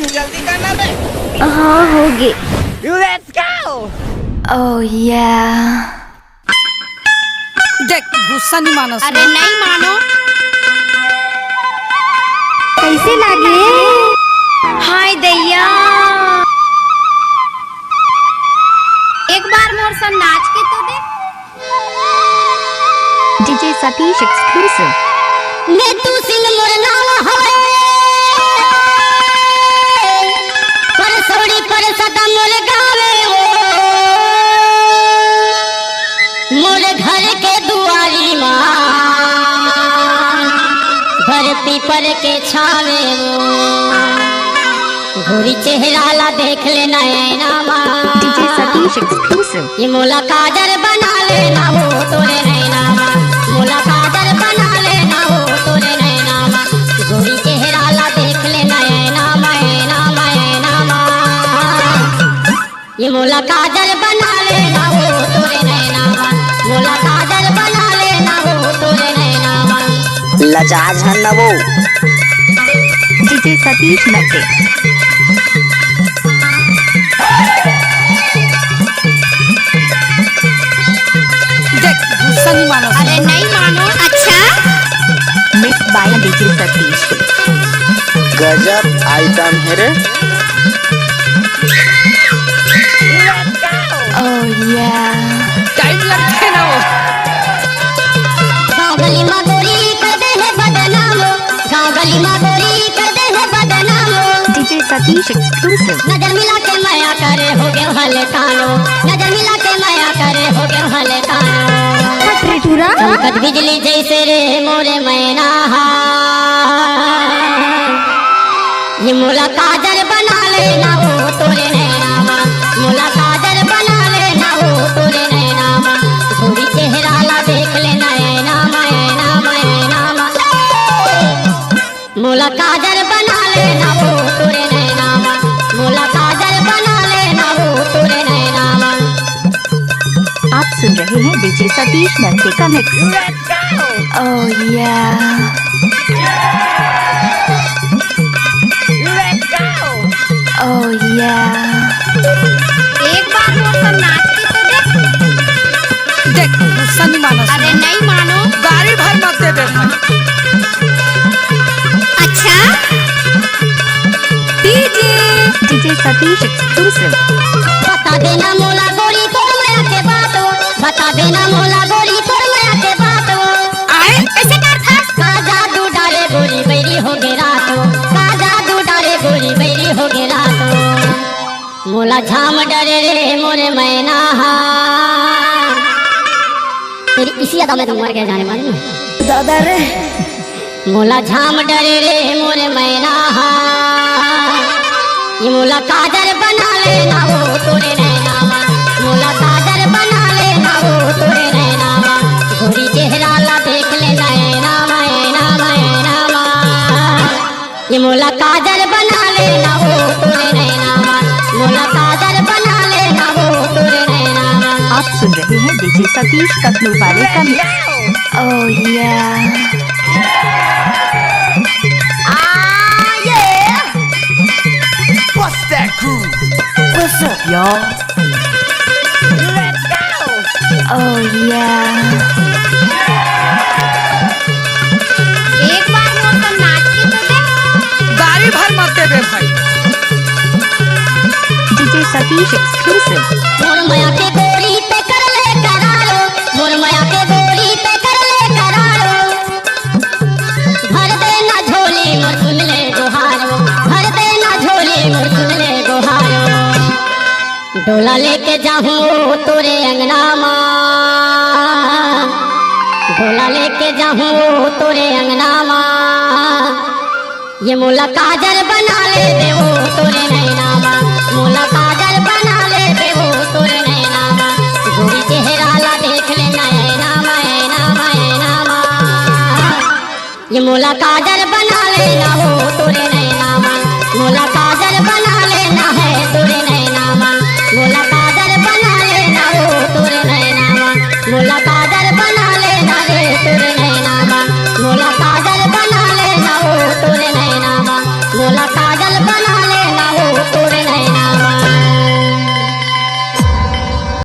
जल्दी करना बे। हाँ होगी। Let's go. ओह या। देख गुस्सा नहीं मानो। अरे नहीं मानो। कैसे लगे? हाय दैया। एक बार मोर सन नाच के तो देख। DJ Satish exclusive. मैं तू सिंह मोर नाम हवे पर सौड़ी पर सदा मोर गावे वो मोर घर के दुआरी माँ भर पीपर के छावे वो गोरी चेहरा ला देख ले नैना माँ डीजे सतीश एक्सक्लूसिव। ये मोला काजर बना लेना हो तोरे नैना माँ मोला काजर बना लेना हो तोरे नैना माँ गोरी चेहरा ला देख ले नैना मैना मैना माँ ये मोला काजर बना लेना हो तोरे नैना माँ मोला काजर बना लेना हो तोरे नैना माँ लजाज है ना वो। डीजे सतीश नटे। देख गुस्सा नहीं मानो। अरे नहीं मानो। अच्छा मिक्स बाय डीजे सतीश। गजब आइटम है रे। ओह या। टाइम लगता है ना वो। गाँव गली में गोरी कर दे है बदनाम गाँव गली में गोरी कर दे है बदनाम डीजे सतीश एक्सक्लूसिव। नजर मिला के माया करे हो गए हले कानो नजर मिला के माया करे हो गए हले कानो चमकत बिजली जैसे रे मोरे मैना ये मोला काजर बना लेना हो तोरे नैना माँ मोला काजर बना लेना हो तोरे नैना माँ गोरी चेहरा ला देख ले नैना मैना मैना माँ मोला काजर बना लेना हो तोरे नैना माँ मोला काजर बना लेना हो तोरे नैना माँ आप सुन रहे हैं डीजे सतीश नटे का मिक्स। ओह या। ओह या। एक बार मोर सन नाच के तो देख। देख गुस्सा नहीं मानो। अरे नहीं मानो। गाड़ी भर मत दे बे भाई। अच्छा डीजे सतीश एक्सक्लूसिव। बता देना मोला गोरी तोर माया के बात हो बता देना मोला गोरी तोर माया के बात हो आए कैसे कर था का जादू डाले गोरी बैरी हो गे रात हो का जादू डाले गोरी बैरी हो गे रात हो मोला झाम डरे रे मोरे मैना तेरी इसी अदा में तुम मर गए जाने वाली दादा रे। मोला झाम डरे रे मोरे मैना ये मोला काजर बना लेना हो तोरे नैना माँ मोला काजर बना लेना हो तोरे नैना माँ गोरी चेहरा ला देख ले नैना मैना मैना माँ ये मोला काजर बना लेना हो तोरे नैना माँ मोला काजर बना लेना हो तोरे नैना माँ आप सुन रहे हैं डीजे सतीश कटनू वाले का मिक्स। ओह या। What's that groove? What's up, y'all? Let's go. ओह या। एक बार मोर सन नाच के तो देख गाड़ी भर मत दे बे भाई। DJ Satish exclusive. मोर माया के गोरी पे कर ले करारो मोर माया के गोरी पे कर ले करारो भर देना झोली मोर सुन ले गुहारो भर देना झोली मोर सुन ले गुहारो डोला लेके जाऊं तोरे अंगना माँ डोला लेके जाऊं तोरे अंगना माँ ये मोला काजर बना ले दे वो तोरे नैना माँ मोला काजर बना ले दे वो तोरे नैना माँ गोरी चेहरा ला देख ले नैना मैना मैना माँ ये मोला काजर बना लेना